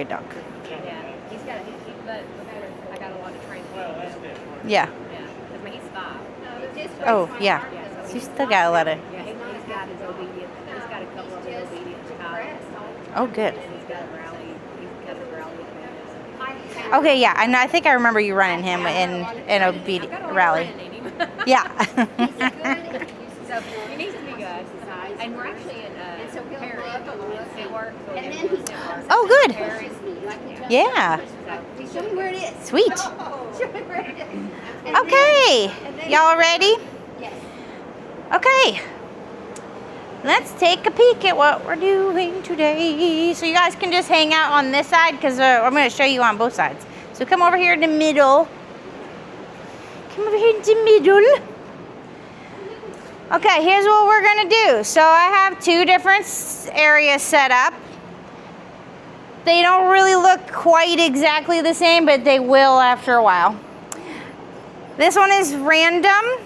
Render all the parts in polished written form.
good dog. Yeah, he's got. But I got a lot of training. Yeah. Yeah, I mean, he's 5. Oh, yeah. So you still got a lot of... Yeah, he's got his obedient. He's got a couple of his obedient cows. Oh, good. And he's got a rally. He's got a rally advantage. Okay, yeah. I think I remember you running him in obedient rally. Yeah. So he needs to be good. And we're actually in Perry at work. Oh, good. Yeah. Show me where it is. Sweet. Show me where it is. Okay. Y'all ready? Yes. Okay. Let's take a peek at what we're doing today. So you guys can just hang out on this side because I'm going to show you on both sides. So come over here in the middle. Come over here in the middle. Okay, here's what we're going to do. So I have 2 different areas set up. They don't really look quite exactly the same, but they will after a while. This one is random.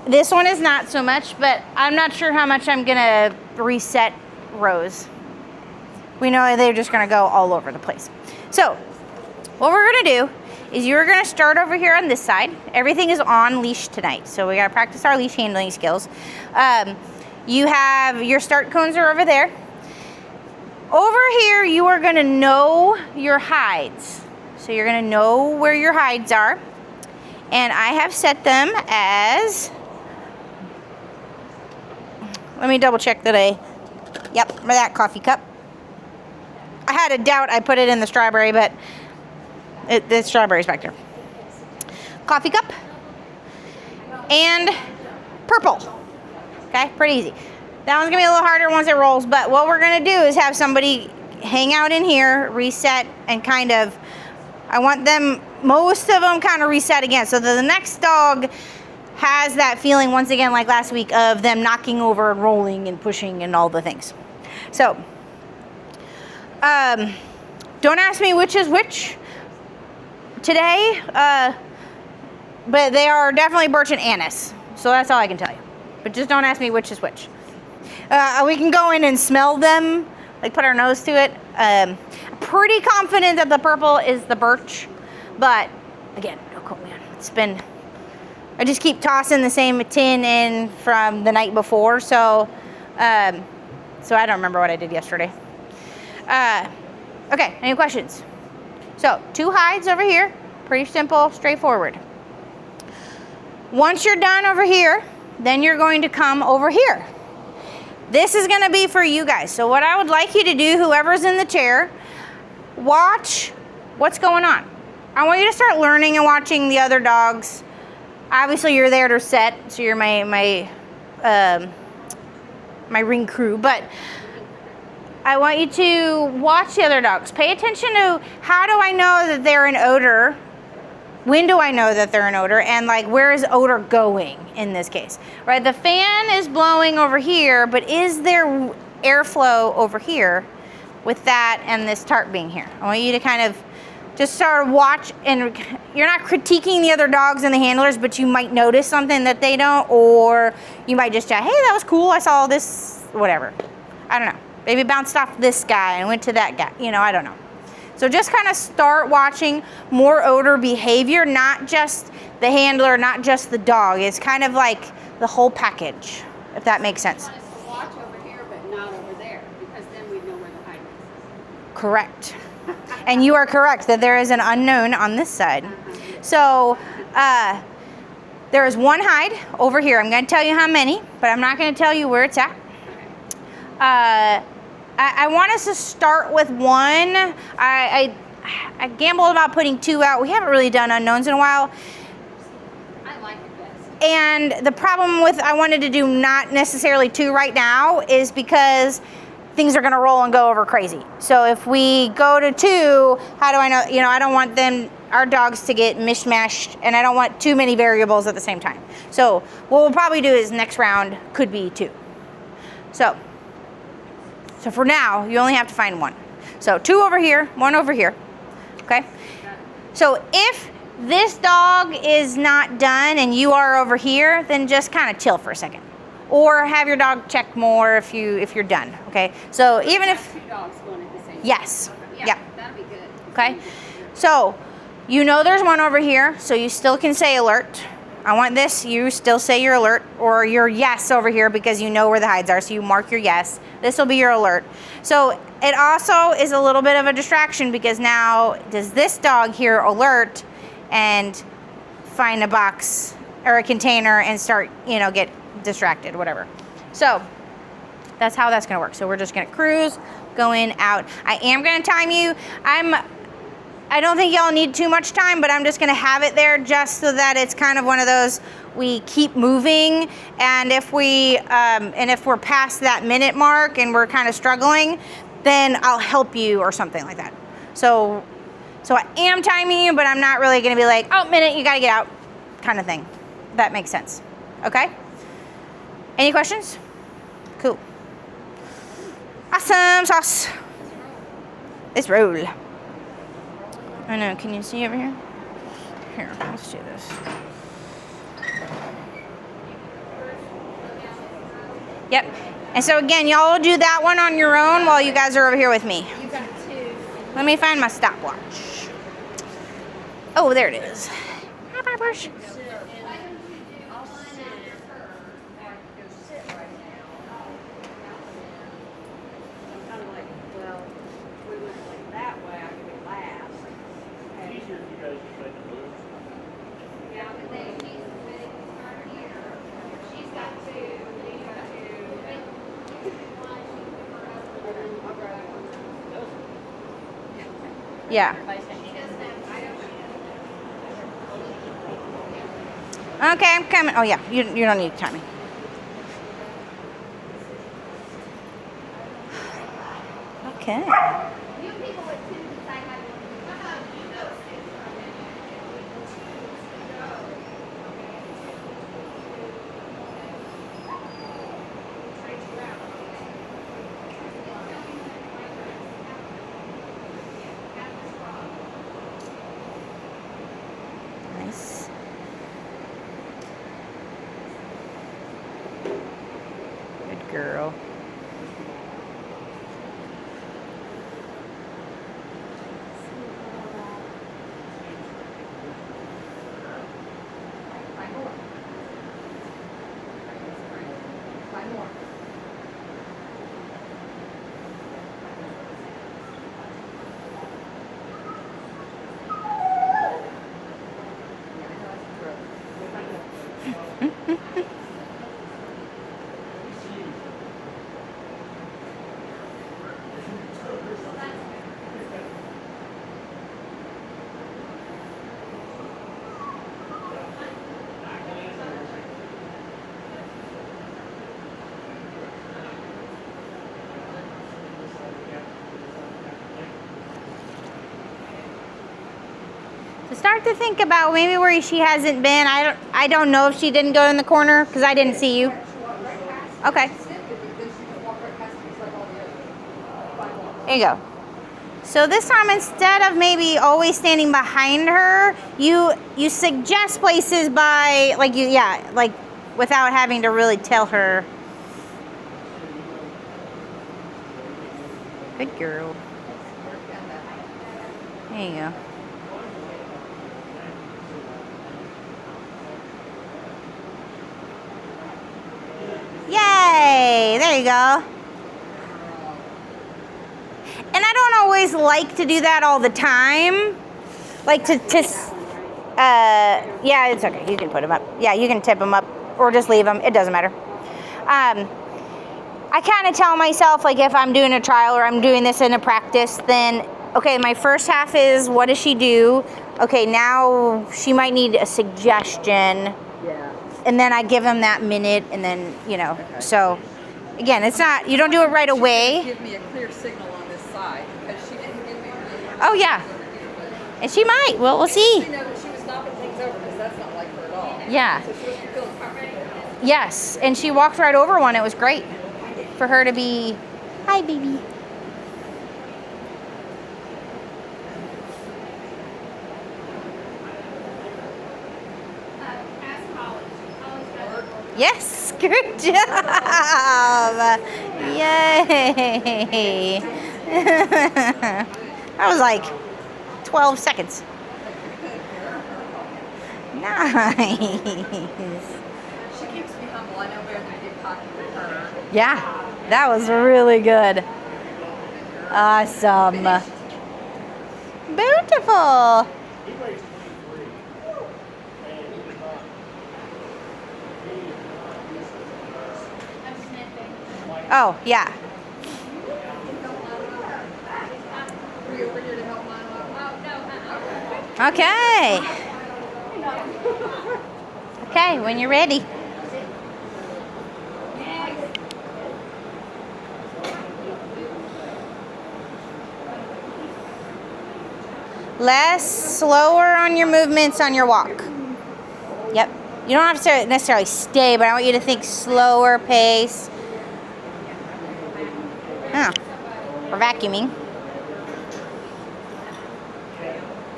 This one is not so much, but I'm not sure how much I'm gonna reset rows. We know they're just gonna go all over the place. So what we're gonna do is you're gonna start over here on this side. Everything is on leash tonight, so we gotta practice our leash handling skills. You have your start cones are over there. Over here, you are gonna know your hides. So you're gonna know where your hides are. And I have set them as, let me double check that yep, that coffee cup. I had a doubt I put it in the strawberry, but the strawberry's back there. Coffee cup and purple. Okay, pretty easy. That one's gonna be a little harder once it rolls, but what we're gonna do is have somebody hang out in here, reset, and kind of, I want them, most of them kind of reset again, so that the next dog has that feeling once again like last week of them knocking over and rolling and pushing and all the things. So, don't ask me which is which today, but they are definitely birch and anise, so that's all I can tell you. But just don't ask me which is which. We can go in and smell them, like put our nose to it. Pretty confident that the purple is the birch, but again, don't quote me on it. It's been, I just keep tossing the same tin in from the night before, so I don't remember what I did yesterday. Okay, any questions? So 2 hides over here, pretty simple, straightforward. Once you're done over here, then you're going to come over here. This is gonna be for you guys. So what I would like you to do, whoever's in the chair, watch what's going on. I want you to start learning and watching the other dogs. Obviously you're there to set, so you're my ring crew, but I want you to watch the other dogs. Pay attention to, how do I know that they're an odor? When do I know that they're an odor? And like, where is odor going in this case? Right, the fan is blowing over here, but is there airflow over here with that and this tarp being here? I want you to kind of just sort of watch, and you're not critiquing the other dogs and the handlers, but you might notice something that they don't, or you might just say, hey, that was cool, I saw this, whatever. I don't know. Maybe bounced off this guy and went to that guy, you know, I don't know. So just kind of start watching more odor behavior, not just the handler, not just the dog. It's kind of like the whole package, if that makes sense. I want us to watch over here, but not over there, because then we know where the hide is. Correct. And you are correct that there is an unknown on this side. So there is 1 hide over here. I'm going to tell you how many, but I'm not going to tell you where it's at. I want us to start with 1. I gambled about putting 2 out. We haven't really done unknowns in a while. I like it best. And the problem with, I wanted to do not necessarily 2 right now is because things are going to roll and go over crazy. So if we go to 2, how do I know, you know, I don't want our dogs to get mishmashed, and I don't want too many variables at the same time. So what we'll probably do is next round could be 2. So for now, you only have to find 1. So 2 over here, 1 over here, okay? So if this dog is not done and you are over here, then just kind of chill for a second. Or have your dog check more if you're done, okay? So even if... 2 dogs going at the same Yes. Yeah, Yep. that'd be good. Okay. So you know there's one over here, so you still can say alert. I want this, you still say your alert or your yes over here because you know where the hides are, so you mark your yes. This will be your alert. So it also is a little bit of a distraction because now does this dog hear alert and find a box or a container and start, get distracted, whatever. So that's how that's gonna work. So we're just gonna cruise, go in, out. I am gonna time you. I don't think y'all need too much time, but I'm just gonna have it there just so that it's kind of one of those, we keep moving, and if we're past that minute mark and we're kind of struggling, then I'll help you or something like that. So I am timing you, but I'm not really gonna be like, oh, minute, you gotta get out, kind of thing. That makes sense, okay? Any questions? Cool. Awesome sauce. Let's roll. I know, can you see over here? Here, let's do this. Yep. And so again, y'all will do that one on your own while you guys are over here with me. You got two. Let me find my stopwatch. Oh, there it is. Hi, Barbers. I'm like, well, we went like that way, I could be last. And Easier if you guys just make a move. yeah, but then she's got two, he's got two. Yeah. Okay, I'm coming. Oh, yeah, you don't need timing. Okay. Nice. Good girl. To start to think about maybe where she hasn't been. I don't know if she didn't go in the corner because I didn't see you. Okay. There you go. So this time, instead of maybe always standing behind her, you suggest places by like without having to really tell her. Good girl. There you go. Yay! There you go. And I don't always like to do that all the time. Like yeah, it's okay. You can put them up. Yeah, you can tip them up or just leave them. It doesn't matter. I kind of tell myself, like, if I'm doing a trial or I'm doing this in a practice, then, okay, my first half is, what does she do? Okay, now she might need a suggestion. Yeah. And then I give them that minute, and then, Okay. So, again, it's not, you don't do it right away. Give me a clear signal on this side because she didn't give me really. Oh, yeah. And she might. Well, we'll see. She know that she was knocking things over because that's not like her at all. Yeah. So she was feeling comfortable. Yes. And she walked right over one. It was great for her to be, hi, baby. Yes, good job. Yay. That was like 12 seconds. Nice. She keeps me humble. I know better than to get cocky with her. Yeah, that was really good. Awesome. Beautiful. Oh, yeah. Were you over here to help Milo? Okay. Okay, when you're ready. Less, slower on your movements on your walk. Yep. You don't have to necessarily stay, but I want you to think slower pace. Oh, we're vacuuming.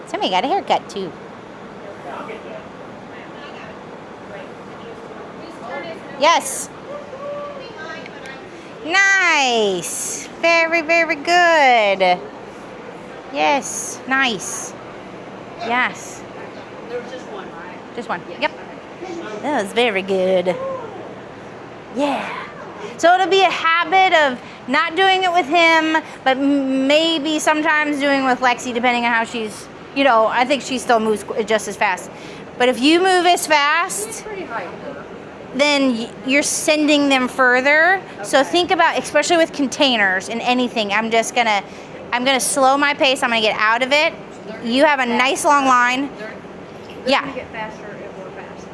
Somebody got a haircut too. Yes. Nice. Very, very good. Yes. Nice. Yes. There's just one, right? Just one. Yep. That was very good. Yeah. So it'll be a habit of not doing it with him, but maybe sometimes doing with Lexie, depending on how she's, you know, I think she still moves just as fast. But if you move as fast, Pretty hyper. then you're sending them further. Okay. So think about, especially with containers and anything, I'm gonna slow my pace. I'm gonna get out of it. You have a nice long line. They're gonna get faster and more faster.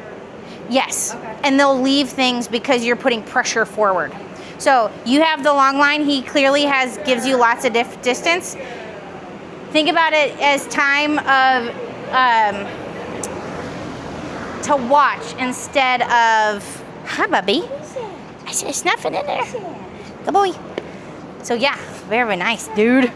Yes. Okay. And they'll leave things because you're putting pressure forward. So you have the long line. He clearly gives you lots of distance. Think about it as time of to watch instead of, hi, Bubby. I see there's nothing in there. Good boy. So yeah, very nice, dude.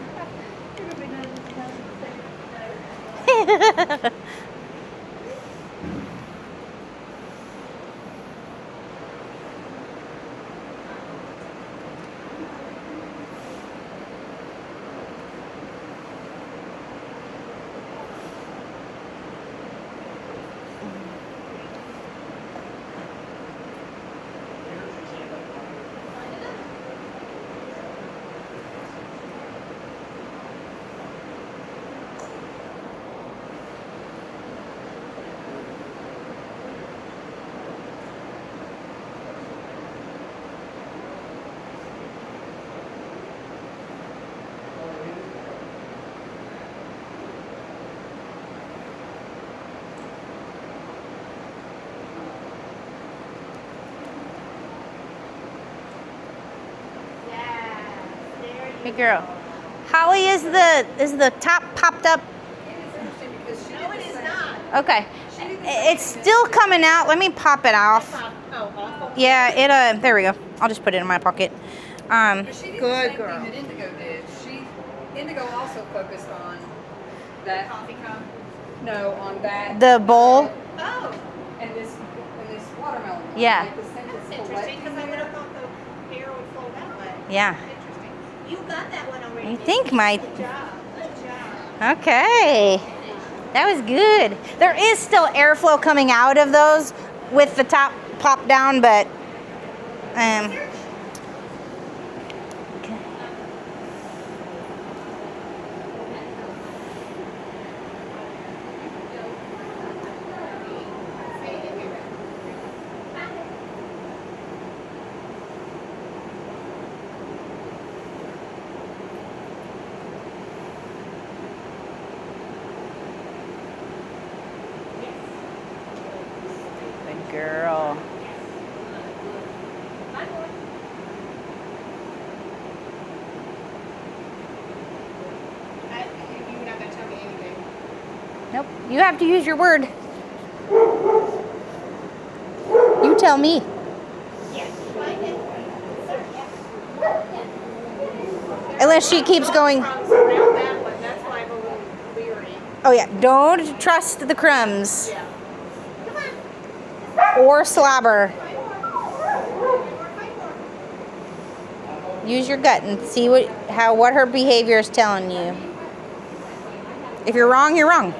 Good girl. Holly, is the top popped up? No, it is not. Okay. It's still coming out. Let me pop it off. Yeah, there we go. I'll just put it in my pocket. But she did Good the same girl. thing that Indigo did. Indigo also focused on that coffee cup. No, on that. The bowl. Oh, And this watermelon. Yeah. Like the scent is that's interesting because I would have thought the hair would flow that way. Yeah. Interesting. You got that one already. You think, my? Good job. Good job. Okay. That was good. There is still airflow coming out of those with the top popped down, but okay. Good girl. You're not going to tell me anything. Nope. You have to use your word. You tell me. Yes. Find it. Unless she keeps going. Crumbs around that one. That's why I'm a little leery. Oh yeah, don't trust the crumbs Yeah. or slobber. Use your gut and see what her behavior is telling you. If you're wrong, you're wrong.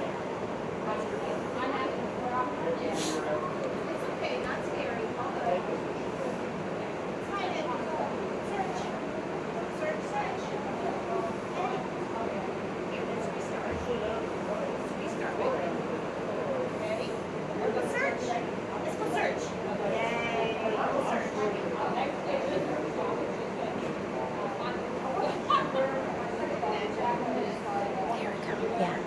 Yeah.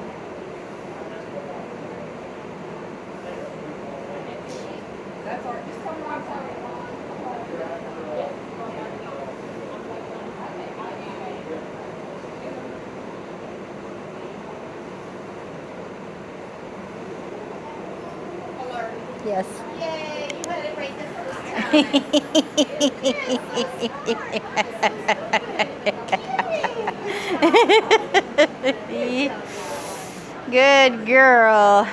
Yes. Yay, you had it right the first time. Good girl.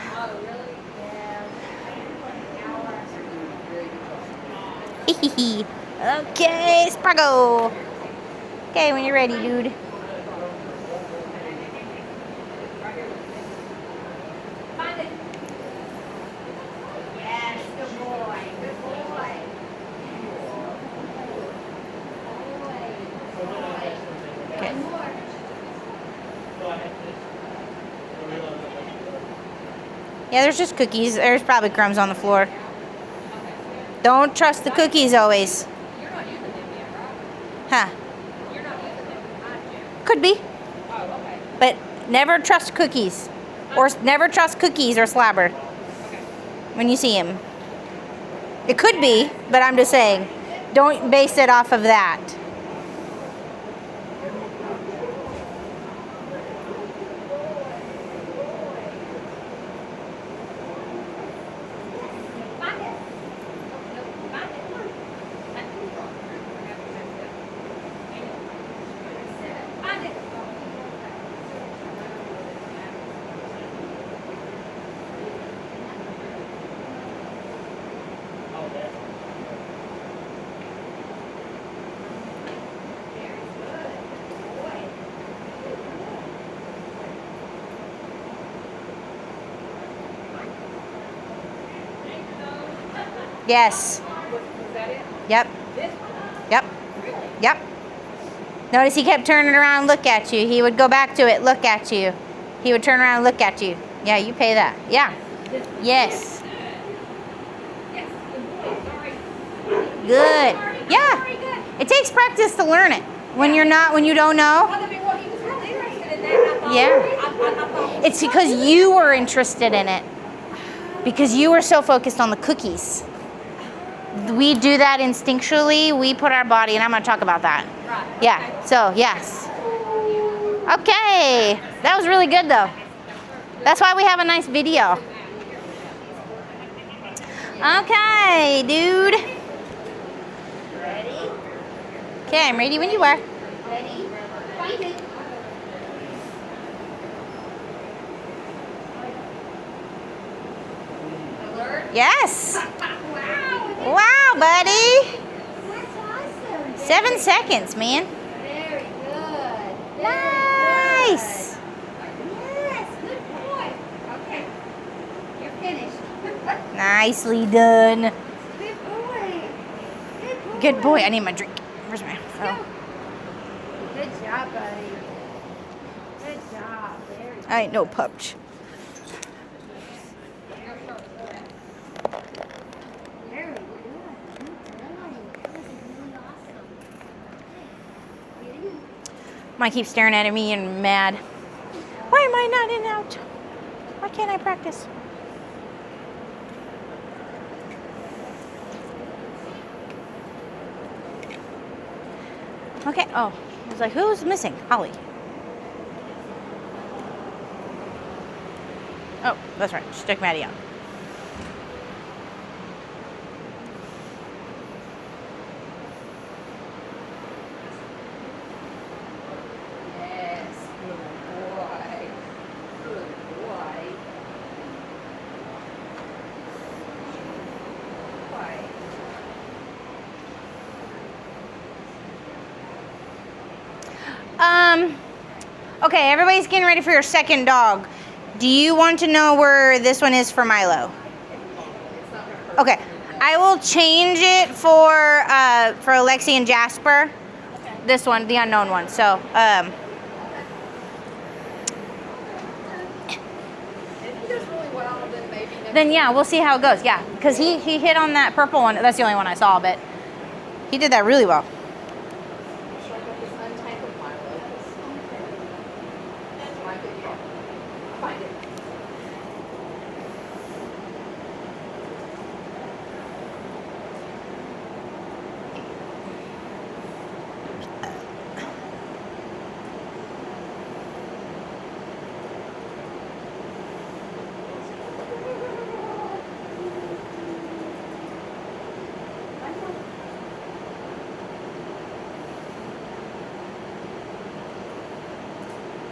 Okay, Sprago. Okay, when you're ready, dude. Yes, good boy. Good boy. Okay. Yeah, there's just cookies. There's probably crumbs on the floor. Don't trust the cookies always. You're not using them yet, right? Huh. You're not using them yet. Could be. Oh, okay. But never trust cookies. Or never trust cookies or slabber when you see him. It could be, but I'm just saying, don't base it off of that. Yes. Was that it? Yep. This one? Yep. Really? Yep. Notice he kept turning around and look at you. He would go back to it, look at you. He would turn around and look at you. Yeah, you pay that. Yeah. Yes. Yes. Good boy. Sorry. Good. Yeah. Very good. It takes practice to learn it. When you're not, when you don't know. Well, I mean, well, he was really interested in that. I thought, Yeah. I thought, It's because you were interested in it. Because you were so focused on the cookies. We do that instinctually. We put our body, and I'm going to talk about that. Right. Yeah, so yes. Okay, that was really good though. That's why we have a nice video. Okay, dude. Ready? Okay, I'm ready when you are. Ready? Find it. Alert. Yes. Wow. Wow, buddy. That's awesome. 7 seconds, man. Very good. Nice. Yes, good boy. Okay, you're finished. Nicely done. Good boy. Good boy. Good boy. I need my drink. Where's my? Go. Oh. Good job, buddy. Good job. Very good. I ain't no pupch. Very good. Good boy. That was really awesome. Okay. Mike keeps staring at me and mad. Why am I not in out? Why can't I practice? Okay. Oh, I was like, who's missing? Holly. Oh, that's right. Stick Maddie on. Yes, good boy. Good boy. Boy. Okay, everybody's getting ready for your second dog. Do you want to know where this one is for Milo? Okay, I will change it for Lexie and Jasper. This one, the unknown one. So, If he does really well, then maybe next then yeah, we'll see how it goes. Yeah, because he hit on that purple one. That's the only one I saw, but he did that really well. Show up this untangled Milo. That's my video. I'll find it.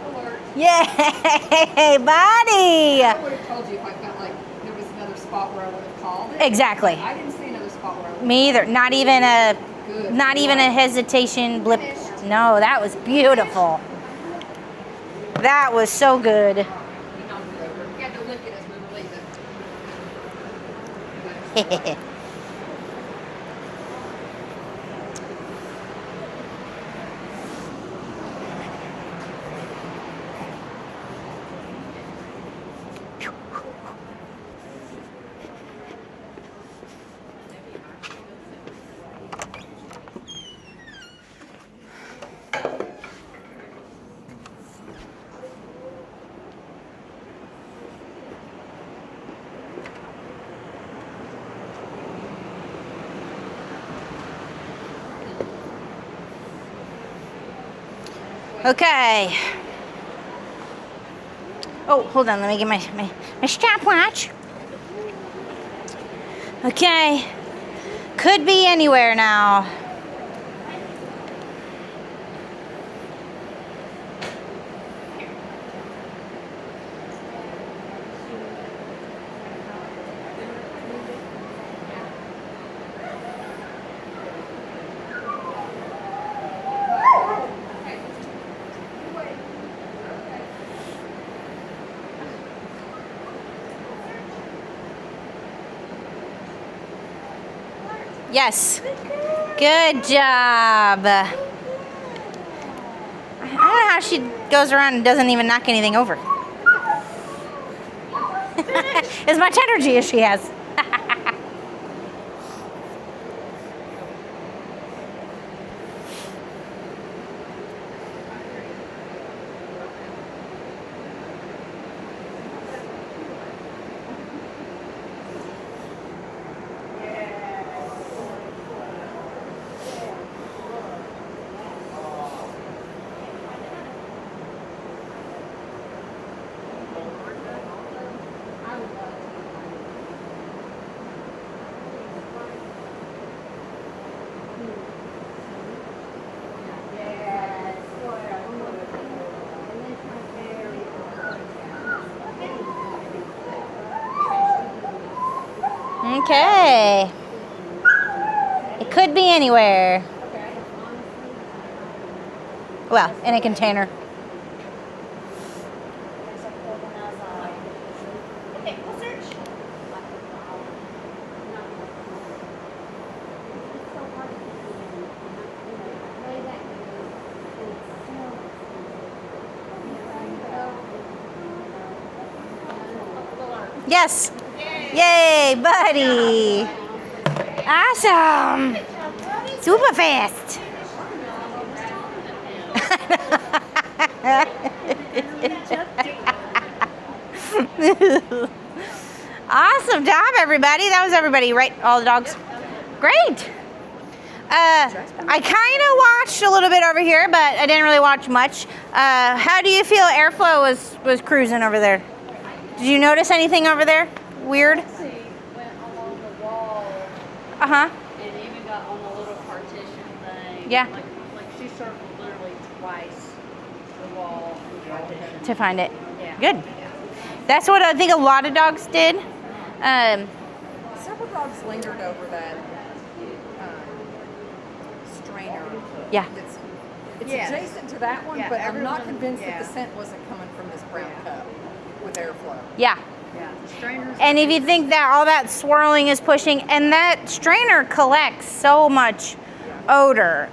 Alert. Yay, buddy! I would have told you if I felt like there was another spot where I would have called it. Exactly. I didn't see another spot where I would have Me either. Not even a Good. hesitation blip. No, that was beautiful. That was so good. We knocked it over. We had to lick it as we were leaving. Okay. Oh, hold on. Let me get my stopwatch. Okay. Could be anywhere now. Yes. Good job. I don't know how she goes around and doesn't even knock anything over. As much energy as she has. Okay. It could be anywhere. Well, in a container. Okay, we'll search. Yes. Yay, buddy. Awesome. Super fast. Awesome job, everybody. That was everybody, right? All the dogs. Great. I kind of watched a little bit over here, but I didn't really watch much. How do you feel airflow was cruising over there? Did you notice anything over there? Weird? Lexie went along the wall Uh-huh. and even got on the little partition thing. Yeah. Like she circled literally twice the wall and the partition. To find it. Yeah. Good. That's what I think a lot of dogs did. Several dogs lingered over that strainer. Yeah. It's Yes. adjacent to that one, Yeah, but I'm not everyone- convinced that yeah. the scent wasn't coming from this brown cup with airflow. Yeah. Yeah, the strainers. And if you think that all that swirling is pushing, and that strainer collects so much odor.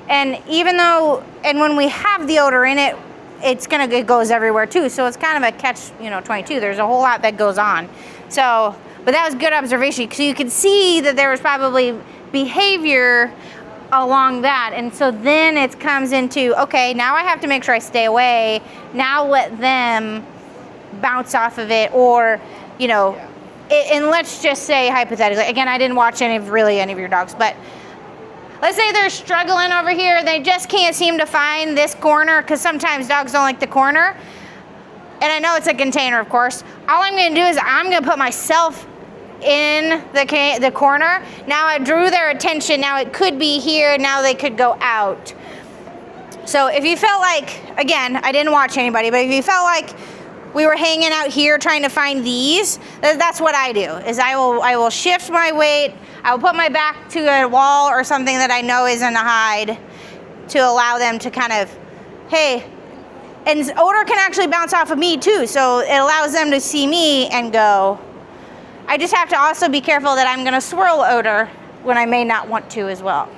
And even though, and when we have the odor in it, it goes everywhere too. So it's kind of a catch, 22. There's a whole lot that goes on. So, but that was good observation. So you could see that there was probably behavior along that. And so then it comes into, okay, now I have to make sure I stay away. Now let them bounce off of it, or and let's just say hypothetically, again, I didn't watch any of your dogs, but let's say they're struggling over here, they just can't seem to find this corner, because sometimes dogs don't like the corner, and I know it's a container, of course. All I'm going to do is I'm going to put myself in the corner. Now I drew their attention, now it could be here, now they could go out. So if you felt like, again, I didn't watch anybody, but if you felt like we were hanging out here trying to find these, that's what I do, is I will shift my weight, I will put my back to a wall or something that I know isn't a hide to allow them to kind of, hey, and odor can actually bounce off of me too, so it allows them to see me and go. I just have to also be careful that I'm gonna swirl odor when I may not want to as well.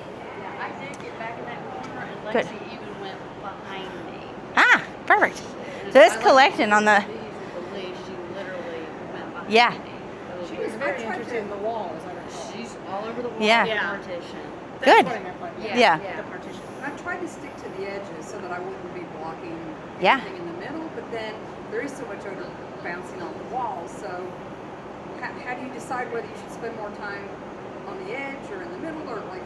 Yeah, I did get back in that corner, and Good. Lexie even went behind me. Ah, perfect. So it's collecting on the, These with the leash, she literally went behind Yeah. me. It was She was very very interested in the walls, I recall. She's all over the wall, Yeah. the partition. Good. That's what I meant by that. Yeah. The partition. I tried to stick to the edges so that I wouldn't be blocking Yeah. anything in the middle, but then there is so much odor bouncing off the walls, so how do you decide whether you should spend more time on the edge or in the middle, or like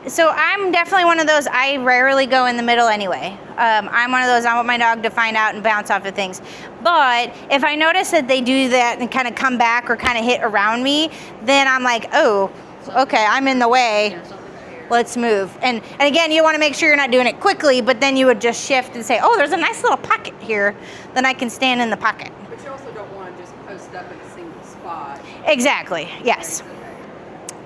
so I'm definitely one of those, I rarely go in the middle anyway. I'm one of those, I want my dog to find out and bounce off of things. But if I notice that they do that and kind of come back or kind of hit around me, then I'm like, oh, okay, I'm in the way. Yeah, something's here. Let's move. And again, you want to make sure you're not doing it quickly, but then you would just shift and say, oh, there's a nice little pocket here. Then I can stand in the pocket. but you also don't want to just post up in a single spot. Exactly. Yes. Okay.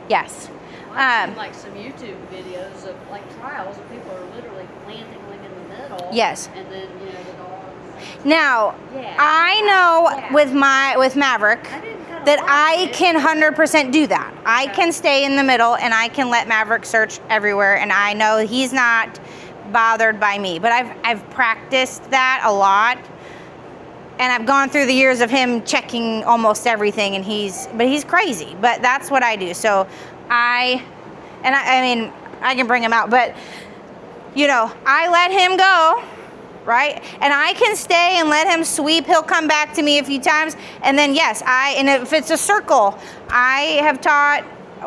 Yes. I've seen like some YouTube videos of like trials of people are literally planting like in the middle. Yes. And then the dogs. Now, Yeah. I know Yeah. with Maverick I didn't kinda that watch I it. can 100% do that. I Okay. can stay in the middle and I can let Maverick search everywhere, and I know he's not bothered by me. But I've practiced that a lot, and I've gone through the years of him checking almost everything, and he's crazy. But that's what I do. So I mean, I can bring him out, but I let him go, right? And I can stay and let him sweep. He'll come back to me a few times, and then yes, and if it's a circle, I have taught,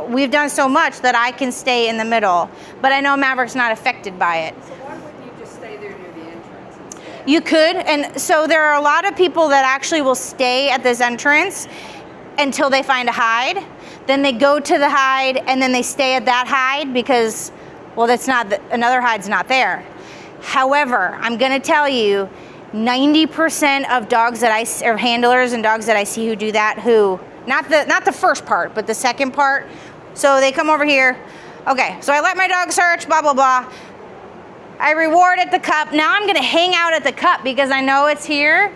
we've done so much that I can stay in the middle. But I know Maverick's not affected by it. So why wouldn't you just stay there near the entrance instead? You could, and so there are a lot of people that actually will stay at this entrance until they find a hide. Then they go to the hide, and then they stay at that hide because, well, another hide's not there. However, I'm gonna tell you, 90% of dogs that or handlers and dogs that I see who do that, not the first part, but the second part. So they come over here. Okay, so I let my dog search, blah, blah, blah. I reward at the cup. Now I'm gonna hang out at the cup because I know it's here.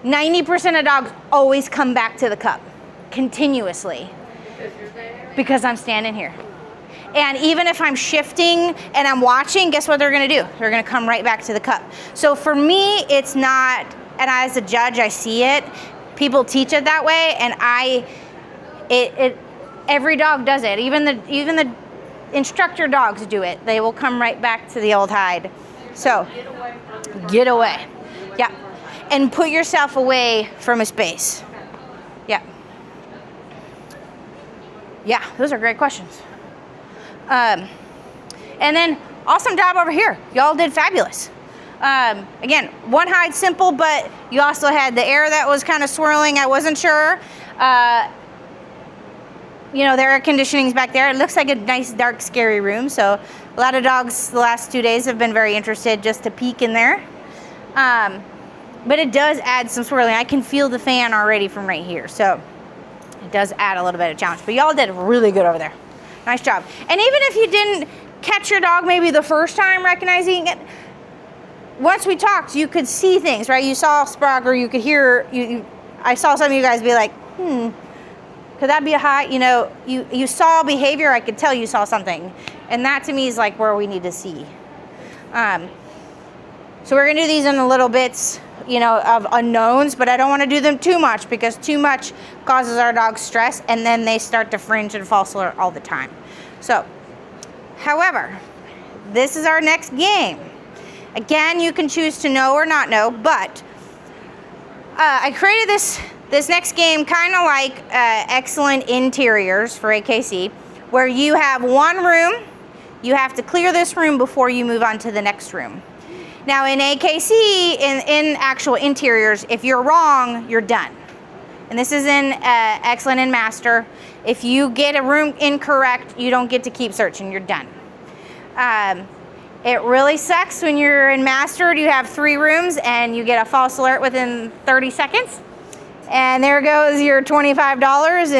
90% of dogs always come back to the cup continuously because I'm standing here. And even if I'm shifting and I'm watching, guess what they're gonna do? They're gonna come right back to the cup. So for me, it's not, and as a judge, I see it. People teach it that way, and every dog does it. Even the instructor dogs do it. They will come right back to the old hide. So, get away. Yeah. And put yourself away from a space. Yeah. Yeah, those are great questions. And then, awesome job over here. Y'all did fabulous. Again, one hide simple, but you also had the air that was kind of swirling. I wasn't sure. The air conditioning's back there. It looks like a nice, dark, scary room. So a lot of dogs the last 2 days have been very interested just to peek in there. But it does add some swirling. I can feel the fan already from right here. So it does add a little bit of challenge. But y'all did really good over there. Nice job. And even if you didn't catch your dog maybe the first time recognizing it. Once we talked, you could see things, right? You saw Sprog, or you could hear, I saw some of you guys be like, could that be a high? You know, you saw behavior, I could tell you saw something. And that to me is like where we need to see. So we're gonna do these in a little bits, you know, of unknowns, but I don't wanna do them too much because too much causes our dogs stress and then they start to fringe and false alert all the time. So, however, this is our next game. Again, you can choose to know or not know, but I created this next game kind of like Excellent Interiors for AKC, where you have one room, you have to clear this room before you move on to the next room. Now in AKC, in actual interiors, if you're wrong, you're done. And this is in Excellent and Master. If you get a room incorrect, you don't get to keep searching, you're done. It really sucks when you're in Master, you have 3 rooms and you get a false alert within 30 seconds. And there goes your $25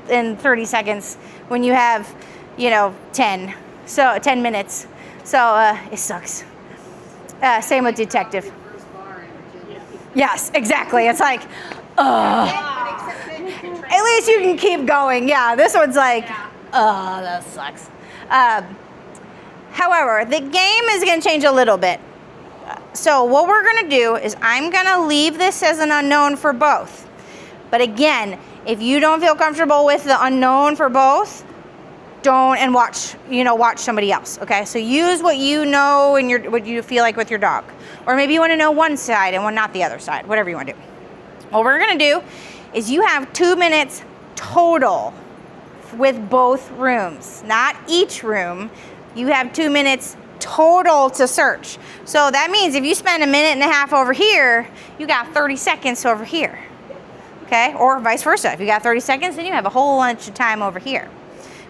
in 30 seconds when you have, you know, 10 minutes. So it sucks. Same with Detective. Yes, exactly. It's like, at least you can keep going. Yeah, this one's like, that sucks. However, the game is going to change a little bit. So what we're going to do is I'm going to leave this as an unknown for both. But again, if you don't feel comfortable with the unknown for both, don't, and watch somebody else, okay? So use what you know and what you feel like with your dog. Or maybe you want to know one side and not the other side, whatever you want to do. What we're going to do is you have 2 minutes total with both rooms, not each room. You have 2 minutes total to search. So that means if you spend 1.5 minutes over here, you got 30 seconds over here. Okay, or vice versa. If you got 30 seconds, then you have a whole bunch of time over here.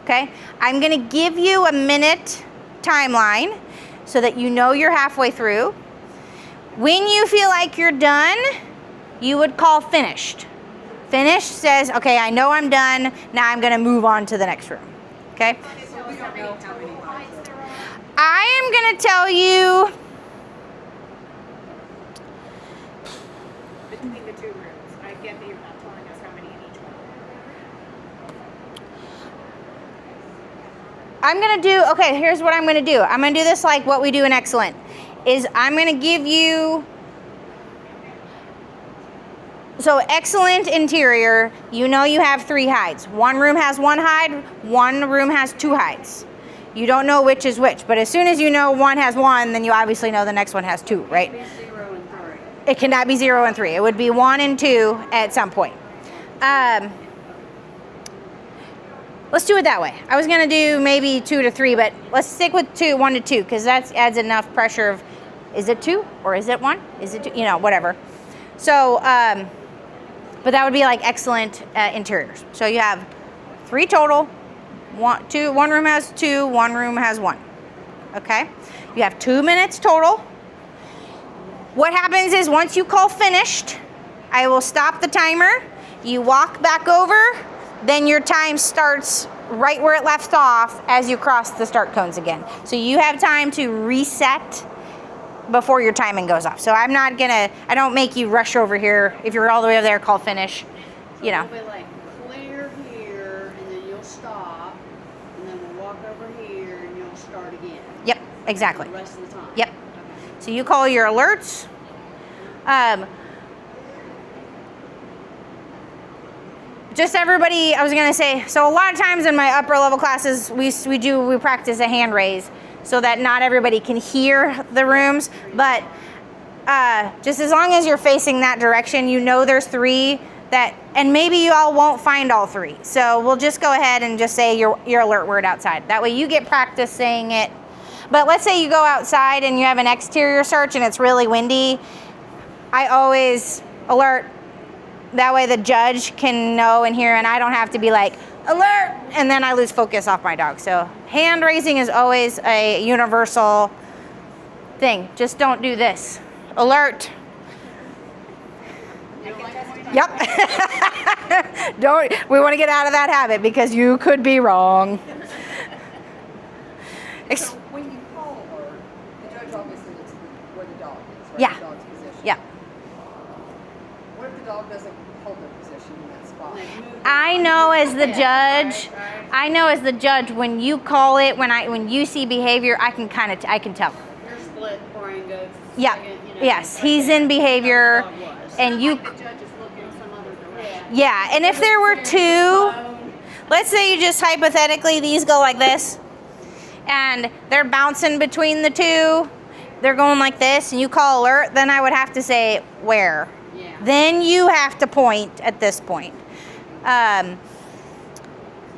Okay, I'm gonna give you a minute timeline so that you know you're halfway through. When you feel like you're done, you would call finished. Finished says, okay, I know I'm done, now I'm gonna move on to the next room. Okay? I am gonna tell you Between the 2 rooms. I get that you're not telling us how many in each one. I'm gonna do, okay, here's what I'm gonna do. I'm gonna do this like what we do in Excellent, is I'm gonna give you, so Excellent Interior, you know you have 3 hides. One room has 1 hide, one room has 2 hides. You don't know which is which, but as soon as you know one has 1, then you obviously know the next one has 2, right? It can be 0 and 3. It cannot be 0 and 3. It would be 1 and 2 at some point. Let's do it that way. I was gonna do maybe 2 to 3, but let's stick with 1 to 2 because that adds enough pressure of, is it 2 or is it 1? Is it 2? You know, whatever. So, but that would be like Excellent Interiors. So you have 3 total. 1 room has 2, 1 room has 1. Okay? You have 2 minutes total. What happens is once you call finished, I will stop the timer. You walk back over, then your time starts right where it left off as you cross the start cones again. So you have time to reset before your timing goes off. So I don't make you rush over here. If you're all the way over there, call finish, you know. We'll be like clear here, and then you'll stop, and then we'll walk over here, and you'll start again. Yep, exactly. The rest of the time. Yep. Okay. So you call your alerts. Just everybody, I was gonna say, so a lot of times in my upper level classes, we practice a hand raise so that not everybody can hear the rooms, but just as long as you're facing that direction, you know there's 3 that, and maybe you all won't find all 3. So we'll just go ahead and just say your alert word outside. That way you get practice saying it. But let's say you go outside and you have an exterior search and it's really windy. I always alert. That way the judge can know and hear, and I don't have to be like, alert, and then I lose focus off my dog. So hand raising is always a universal thing. Just don't do this. Alert. Yep. We want to get out of that habit because you could be wrong. So when you call alert, the judge obviously looks at where the dog is, right? Yeah. The dog's position. Yeah. What if the dog doesn't hold their position in that spot? I know as the judge, when you call it, when you see behavior, I can tell. Your split brain goes. Yeah. Second, Yes, right he's there. in behavior, That's what it was. and you. Like the judge is looking some other direction. Yeah, and if there were two, let's say you just hypothetically these go like this, and they're bouncing between the two, they're going like this, and you call alert, then I would have to say where. Yeah. Then you have to point at this point.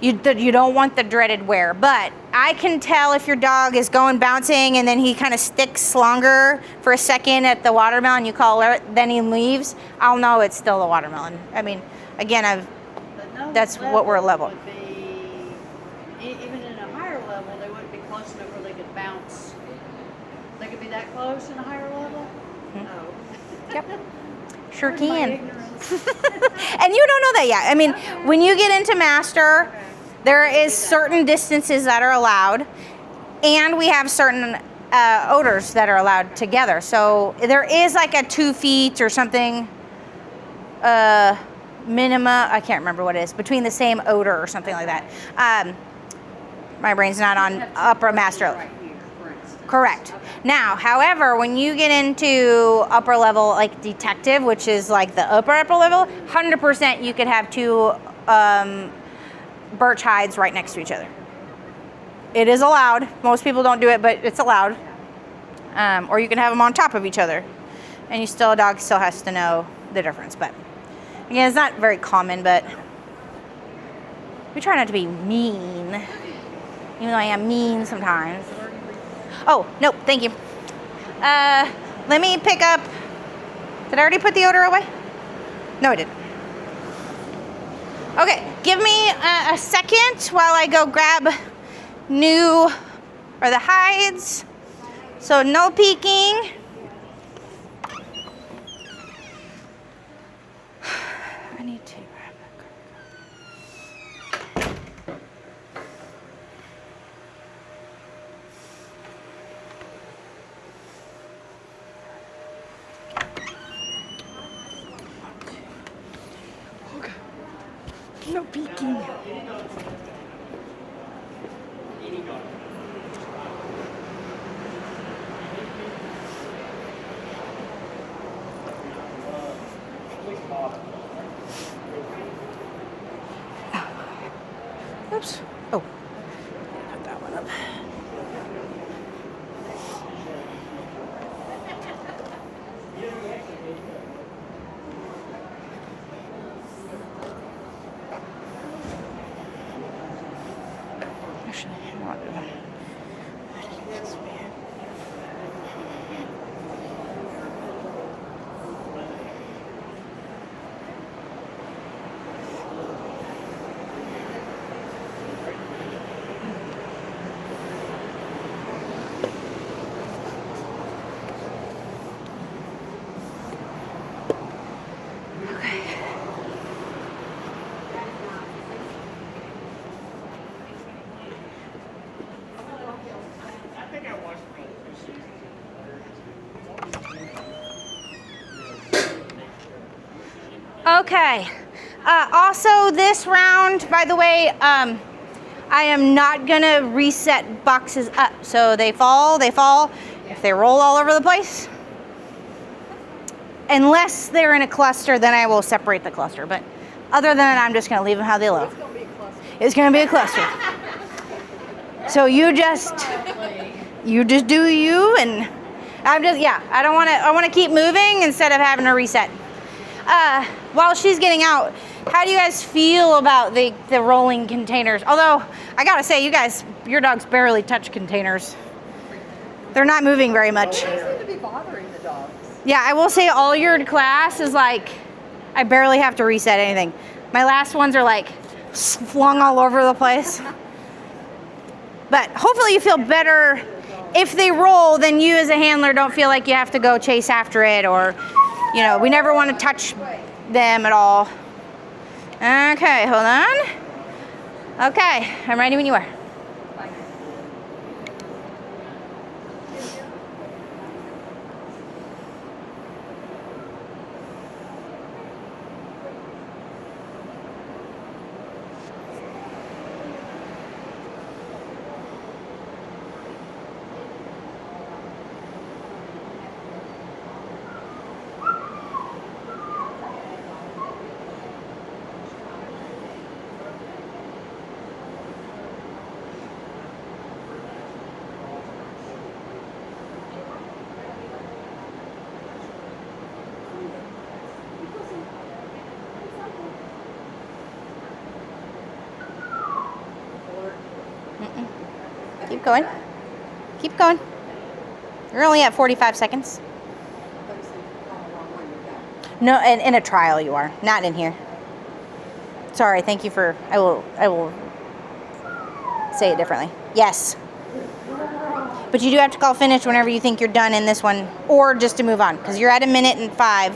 You don't want the dreaded where, but I can tell if your dog is going bouncing and then he kind of sticks longer for a second at the watermelon, you call alert, then he leaves, I'll know it's still the watermelon. I mean, again, But no that's what we're level. would be, even in a higher level, they wouldn't be close enough where they could bounce. They could be that close in a higher level? No. Yep. Sure Pardon my can. ignorance. And you don't know that yet. I mean, when you get into master, there is certain distances that are allowed, and we have certain odors that are allowed together. So there is like a 2 feet or something minima, I can't remember what it is, between the same odor or something like that. My brain's not on upper master. Right here, for instance. Correct. Now, however, when you get into upper level, like detective, which is like the upper level, 100% you could have two birch hides right next to each other. It is allowed. Most people don't do it, but it's allowed. Or you can have them on top of each other, and a dog still has to know the difference. But again, it's not very common, but we try not to be mean, even though I am mean sometimes. Oh, nope, thank you. Let me pick up, did I already put the odor away? No, I didn't. Okay, give me a second while I go grab the hides. So no peeking. I need to grab no peeking. Oops. Oh. Put that one up. Actually, I want to. Okay. Also, this round, by the way, I am not gonna reset boxes up. So they fall. If they roll all over the place, unless they're in a cluster, then I will separate the cluster. But other than that, I'm just gonna leave them how they live. It's gonna be a cluster. It's gonna be a cluster. So you just do you, and I want to keep moving instead of having to reset. While she's getting out, how do you guys feel about the rolling containers? Although, I gotta say, your dogs barely touch containers. They're not moving very much. They seem to be bothering the dogs. Yeah, I will say all your class is like, I barely have to reset anything. My last ones are like, flung all over the place. But hopefully you feel better. If they roll, then you as a handler don't feel like you have to go chase after it, or, we never want to touch them at all. Okay, hold on. Okay, I'm ready when you are. going. Keep going. You're only at 45 seconds. No, in a trial you are, not in here. Sorry, thank you for, I will say it differently. Yes. But you do have to call finish whenever you think you're done in this one, or just to move on, because you're at 1 minute and 5.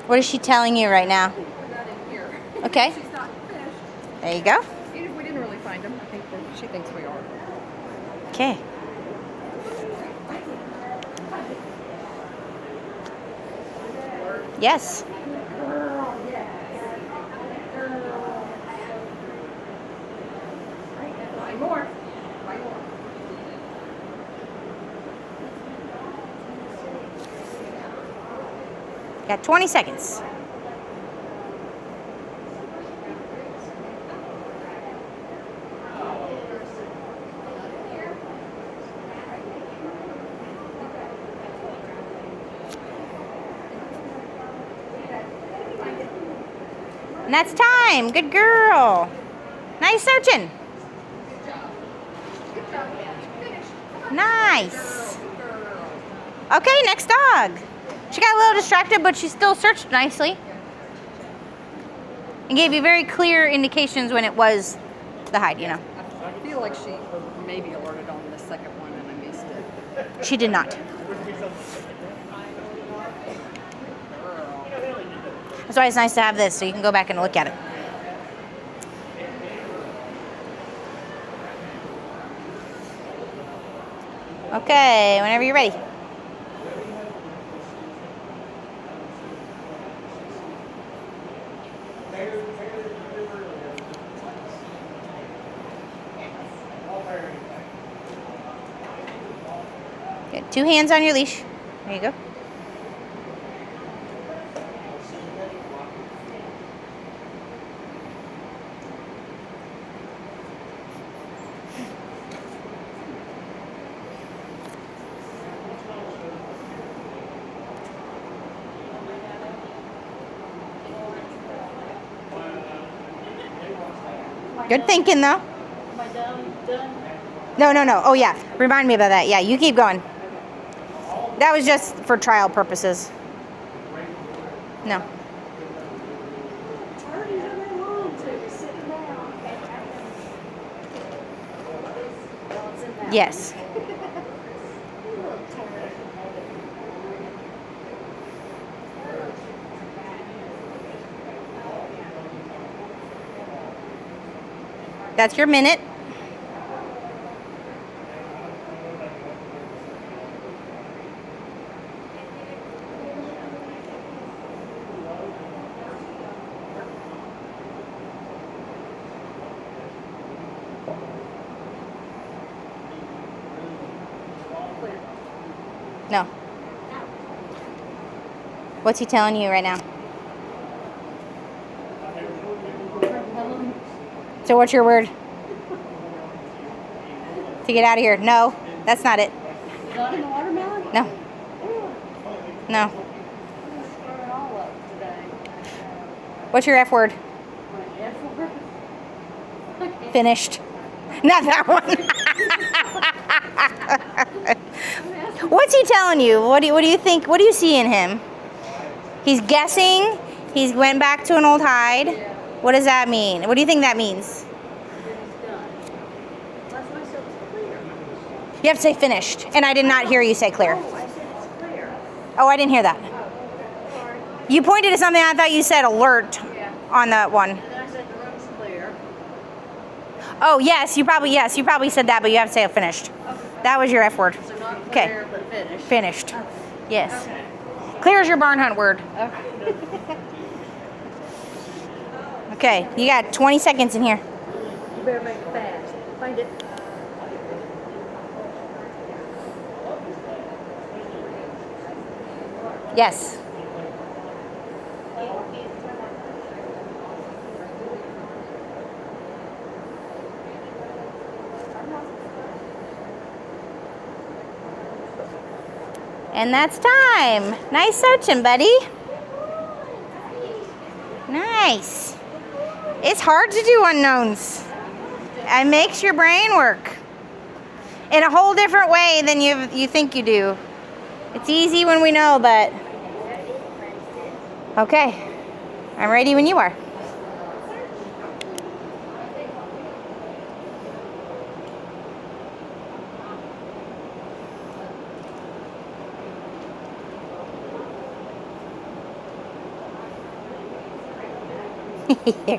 What is she telling you right now? Not in here. Okay. She's not finished. There you go. Even if we didn't really find them, I think that she thinks we are. Okay. Yes. Find more. Find more. Got 20 seconds. And that's time. Good girl. Nice searching. Nice. Okay, next dog. She got a little distracted, but she still searched nicely. And gave you very clear indications when it was the hide, you know. I feel like she maybe alerted on the second one and I missed it. She did not. That's why it's nice to have this, so you can go back and look at it. Okay, whenever you're ready. Good. 2 hands on your leash. There you go. Good thinking, though. Am I done? No. Oh, yeah. Remind me about that. Yeah, you keep going. That was just for trial purposes. No. Yes. That's your minute. No. What's he telling you right now? So what's your word? To get out of here. No, that's not it. Not in the watermelon? No. No. Screw it all up today. What's your F word? My F word? Okay. Finished. Not that one. What's he telling you? What do you think? What do you see in him? He's guessing. He's went back to an old hide. Yeah. What does that mean? What do you think that means? That's why I said it's clear. You have to say finished. And I did not hear you say clear. Oh, I said it's clear. Oh, I didn't hear that. Oh, sorry. You pointed to something. I thought you said alert Yeah. on that one. And then I said the room's clear. Oh, yes. You probably said that, but you have to say it finished. Okay. That was your F word. So not Okay. clear, but finished. Finished. Okay. Yes. Okay. Clear is your barn hunt word. Okay. Okay. You got 20 seconds in here. You better make it fast. Find it. Yes. And that's time. Nice searching, buddy. Nice. It's hard to do unknowns. It makes your brain work in a whole different way than you think you do. It's easy when we know, but okay. I'm ready when you are.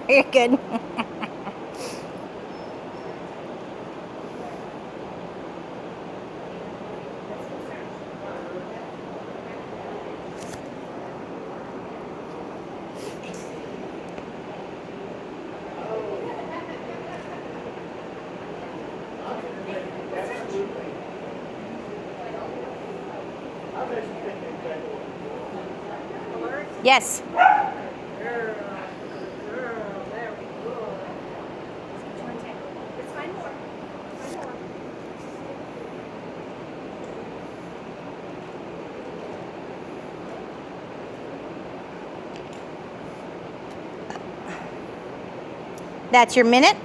You're good. Yes. That's your minute.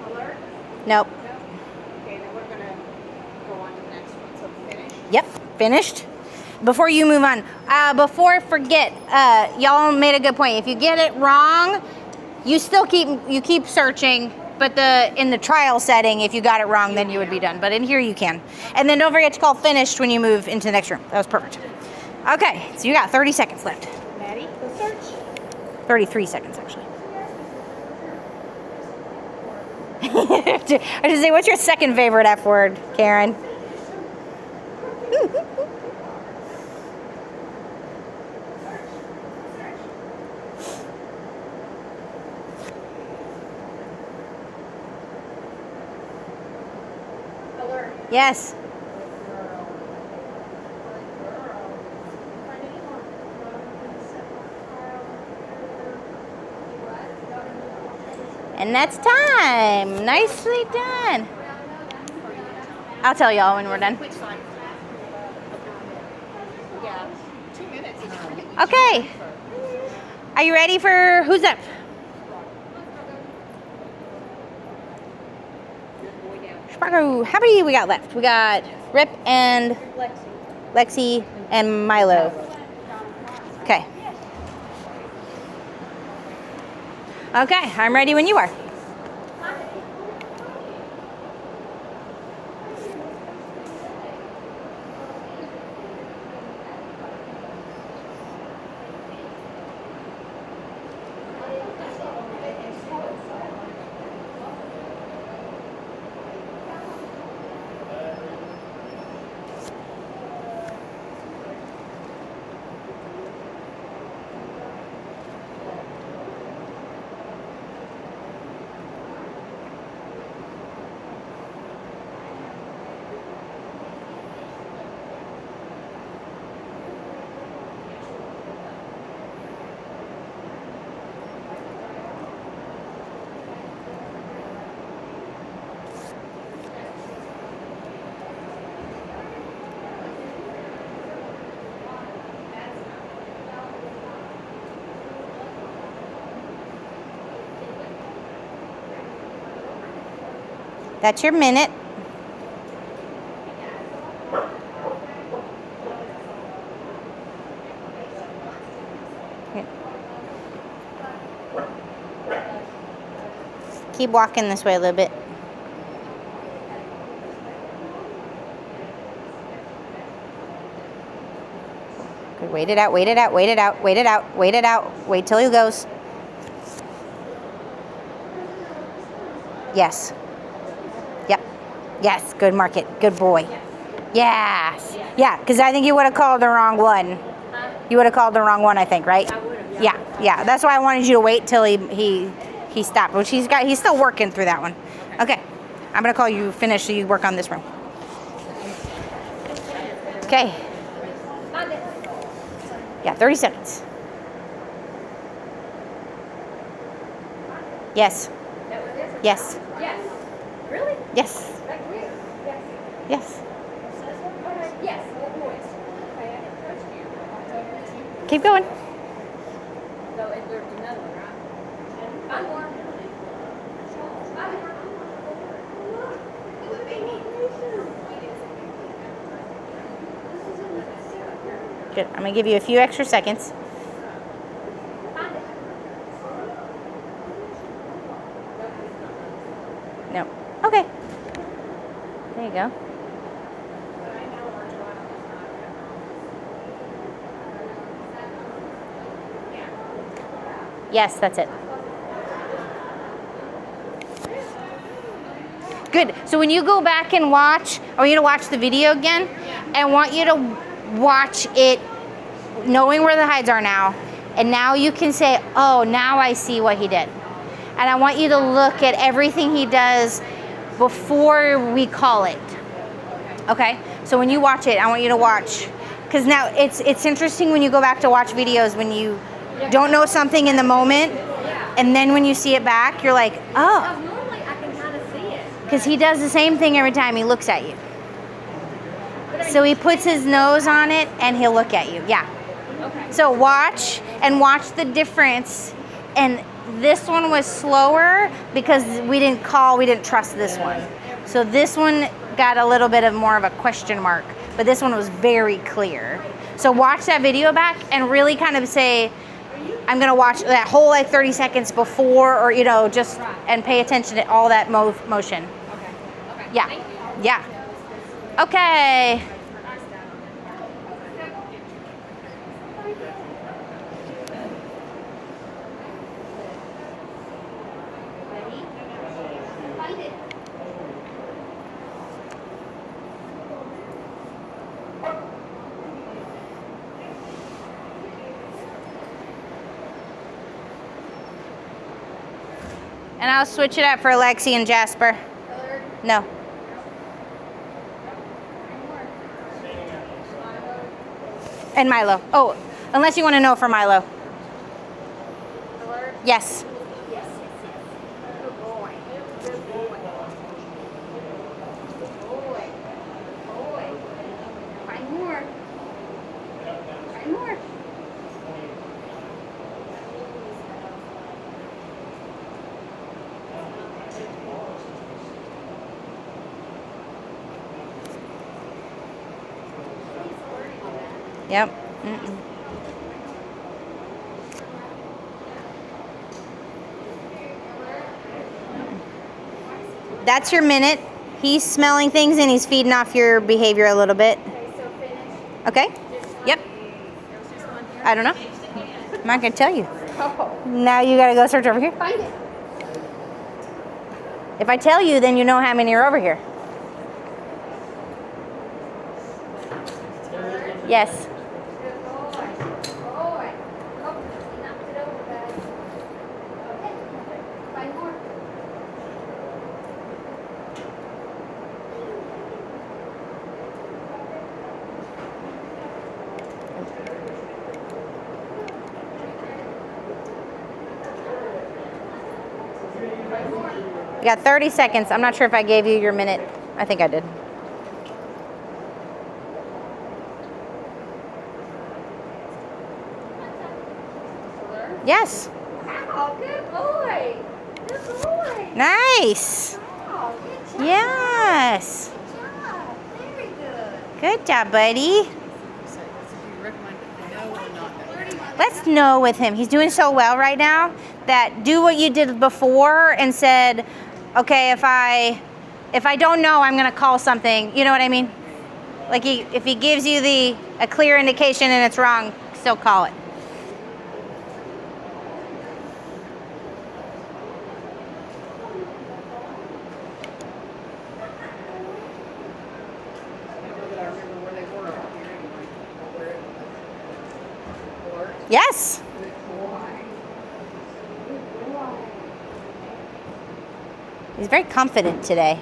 Alert? Nope. Okay, then we're gonna go on to the next one. So finish. Yep, finished. Before you move on, before I forget, y'all made a good point. If you get it wrong, you still keep searching, but in the trial setting, if you got it wrong, then you would be done. But in here you can. And then don't forget to call finished when you move into the next room. That was perfect. Okay, so you got 30 seconds left. Maddie, go search. 33 seconds, actually. I should say, what's your second favorite F word, Karen? Alert. Yes. And that's time. Nicely done. I'll tell y'all when we're done. Which side? Yeah, 2 minutes. Okay. Are you ready for who's up? Sprog. How many we got left? We got Rip and Lexie and Milo. Okay. Okay, I'm ready when you are. That's your minute. Here. Keep walking this way a little bit. Good. Wait it out, wait it out, wait it out, wait it out, wait it out. Wait till he goes. Yes. Yep. Yes. Good, mark it. Good boy. Yes. Yeah, because I think you would have called the wrong one. You would have called the wrong one, I think, right? I would have. Yeah. Yeah. That's why I wanted you to wait till he stopped, which he's still working through that one. Okay. I'm gonna call you finish so you work on this room. Okay. Yeah, 30 seconds. Yes. Yes. Yes. Really? Yes. That quick? Yes. Yes. Yes. Keep going. So there's another one, right? Five more. Five more. Good. I'm gonna give you a few extra seconds. No. Okay. There you go. Yes, that's it. Good. So when you go back and watch, I want you to watch the video again, and I want you to watch it knowing where the hides are now. And now you can say, oh, now I see what he did. And I want you to look at everything he does before we call it. Okay? So when you watch it, I want you to watch. Because now it's interesting when you go back to watch videos when you don't know something in the moment. And then when you see it back, you're like, oh. Normally I can kind of see it. Because he does the same thing every time he looks at you. So he puts his nose on it and he'll look at you. Yeah. Okay. So watch the difference. And this one was slower because we didn't trust this one. So this one got a little bit of more of a question mark, but this one was very clear. So watch that video back and really kind of say, I'm gonna watch that whole like 30 seconds before, or just and pay attention to all that motion. Okay. Yeah. Thank you. Yeah. Okay. And I'll switch it up for Lexie and Jasper. No. And Milo. Oh, unless you want to know for Milo. Yes. Yes. Good boy. Good boy. Boy. Boy. Find more. Find more. Yep. That's your minute. He's smelling things and he's feeding off your behavior a little bit. Okay, so finish. Okay? Yep. I don't know. I'm not going to tell you. Now you got to go search over here. Find it. If I tell you, then you know how many are over here. Yes. Good boy. Boy. Oh, he knocked it over, guys. Okay. Find more. You got 30 seconds. I'm not sure if I gave you your minute. I think I did. Yes. Wow, good boy. Good boy. Nice. Oh, good job. Yes. Good job. Very good. Good job, buddy. So, do you recommend that they know or not? Let's know with him. He's doing so well right now that do what you did before and said, okay, if I don't know, I'm gonna call something. You know what I mean? Like if he gives you a clear indication and it's wrong, still call it. I remember where they were up here anyway. Where it was. Yes. Good boy. He's very confident today.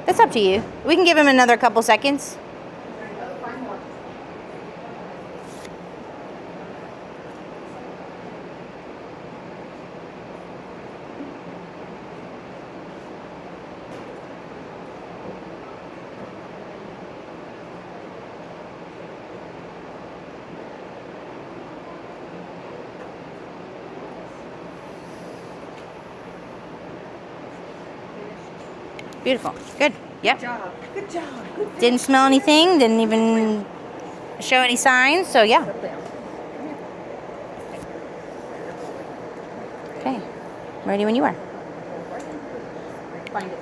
That's up to you. We can give him another couple seconds. Beautiful. Good. Yep. Good job. Didn't smell anything. Didn't even show any signs. So yeah. Okay. Ready when you are. Find it.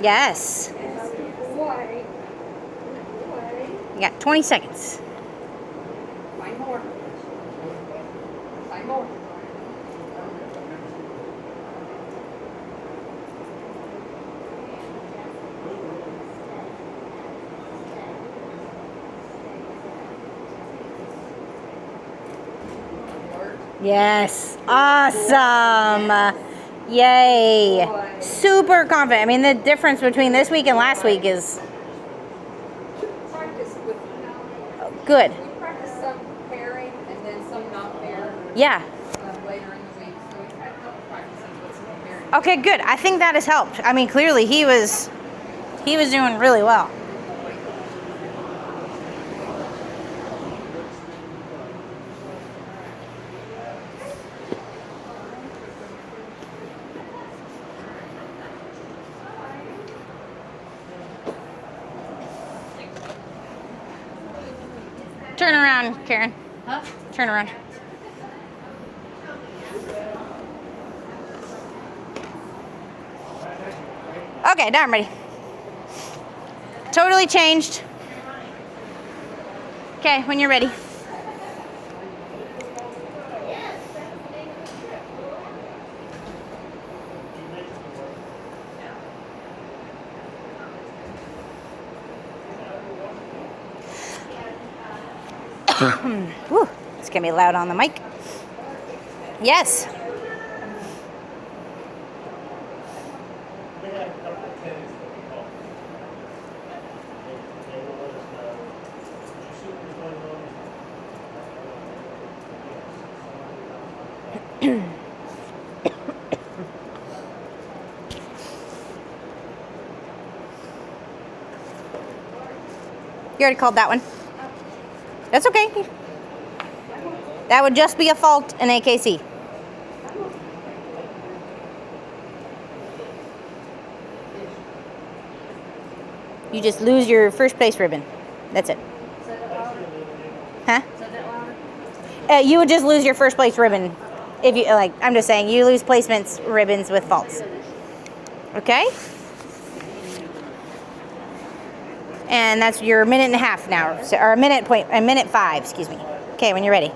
Yes. Boy. You got 20 seconds. Find more. Find more. Yes. Awesome. Yay. Super confident. I mean, the difference between this week and last week is Practice with. good. We practice some pairing and then some not paired Yeah. later in the week. So we've had a couple practices with some pairing. Okay, good. I think that has helped. I mean, clearly he was doing really well. Turn around, Karen. Huh? Turn around. Okay, now I'm ready. Totally changed. Okay, when you're ready. Whew, it's gonna be loud on the mic. Yes. You already called that one. That's okay. That would just be a fault in AKC. You just lose your first place ribbon. That's it. Huh? You would just lose your first place ribbon. If you like, I'm just saying, you lose placements ribbons with faults. Okay? And that's your minute and a half now, so, or a minute 5, excuse me. Okay, when you're ready.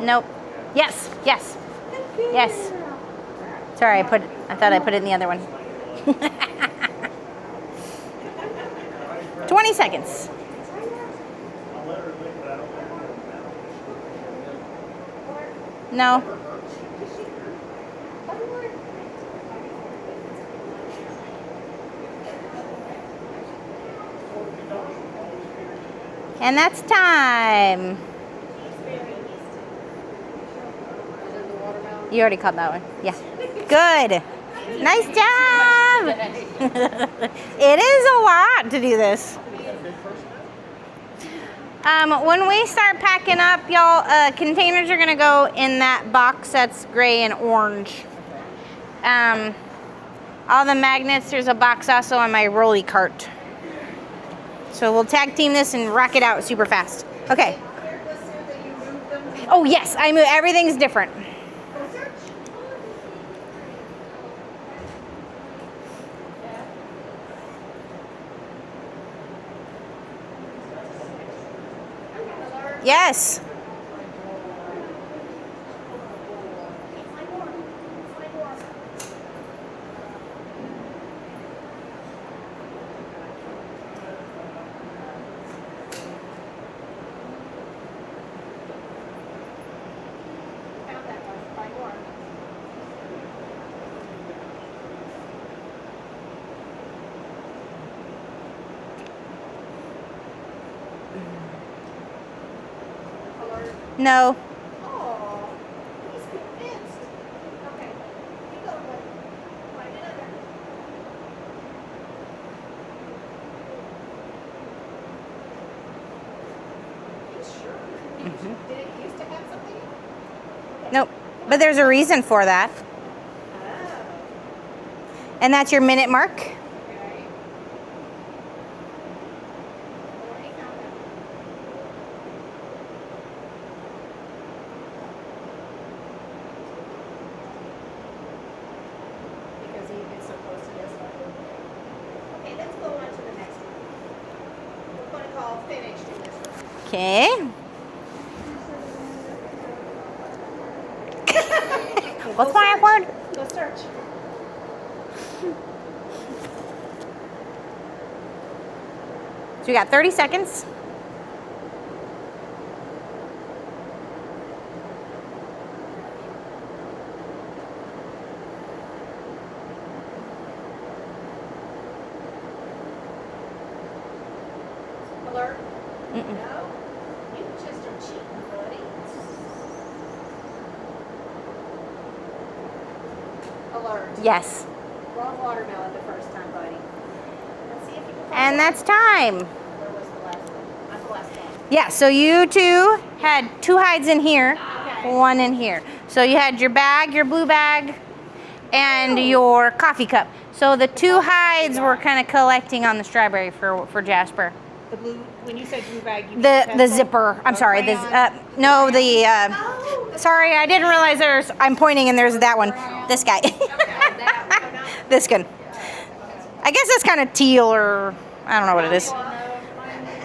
Nope. Yes, yes, yes. Sorry, I thought I put it in the other one. 20 seconds. No. And that's time. You already caught that one. Yeah. Good. Nice job. It is a lot to do this. When we start packing up, y'all, containers are gonna go in that box that's gray and orange. All the magnets, there's a box also on my rolly cart. So we'll tag team this and rock it out super fast. Okay. Oh yes, I move. Everything's different. Yes. No. Oh, he's convinced. Okay, keep going, buddy. Find another. He's sure. Did it used to have something? Okay. Nope. But there's a reason for that. Oh. And that's your minute mark. Okay. Already found that. Because it's so close to this one. Okay, let's go on to the next one. We're going to call finished in this one. Okay. What's my F word? Go search. So you got 30 seconds. Alert? No? You just are cheating, buddy. Alert. Yes. Wrong watermelon the first time, buddy. Let's see if you can find And it. that's time. Where was the last one? Not the last one. Yeah, so you two had 2 hides in here, Okay. 1 in here. So you had your bag, your blue bag, and your coffee cup. So the 2 hides were kind of collecting on the strawberry for Jasper. The blue, when you said blue bag, you mean The pencil? zipper. I'm Or sorry. The crayon? no the. Oh, Sorry, I didn't realize there's. I'm pointing and there's that one. This guy. that one. This one. I guess it's kind of teal or I don't know what it is.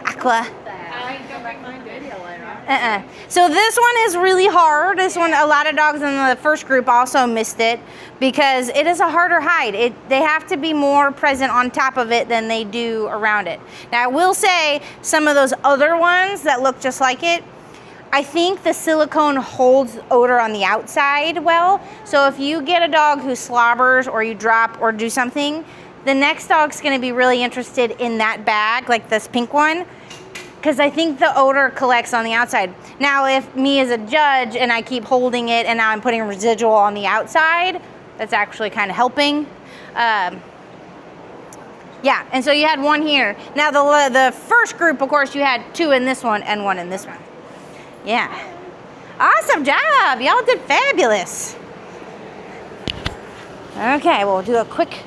Aqua. I can go back to my video later. So this one is really hard. This one, a lot of dogs in the first group also missed it because it is a harder hide. They have to be more present on top of it than they do around it. Now I will say some of those other ones that look just like it, I think the silicone holds odor on the outside well. So if you get a dog who slobbers or you drop or do something, the next dog's gonna be really interested in that bag, like this pink one, because I think the odor collects on the outside. Now, if me as a judge and I keep holding it and now I'm putting residual on the outside, that's actually kind of helping. Yeah, and so you had 1 here. Now, the first group, of course, you had 2 in this one and 1 in this one. Yeah. Awesome job. Y'all did fabulous. Okay, we'll do a quick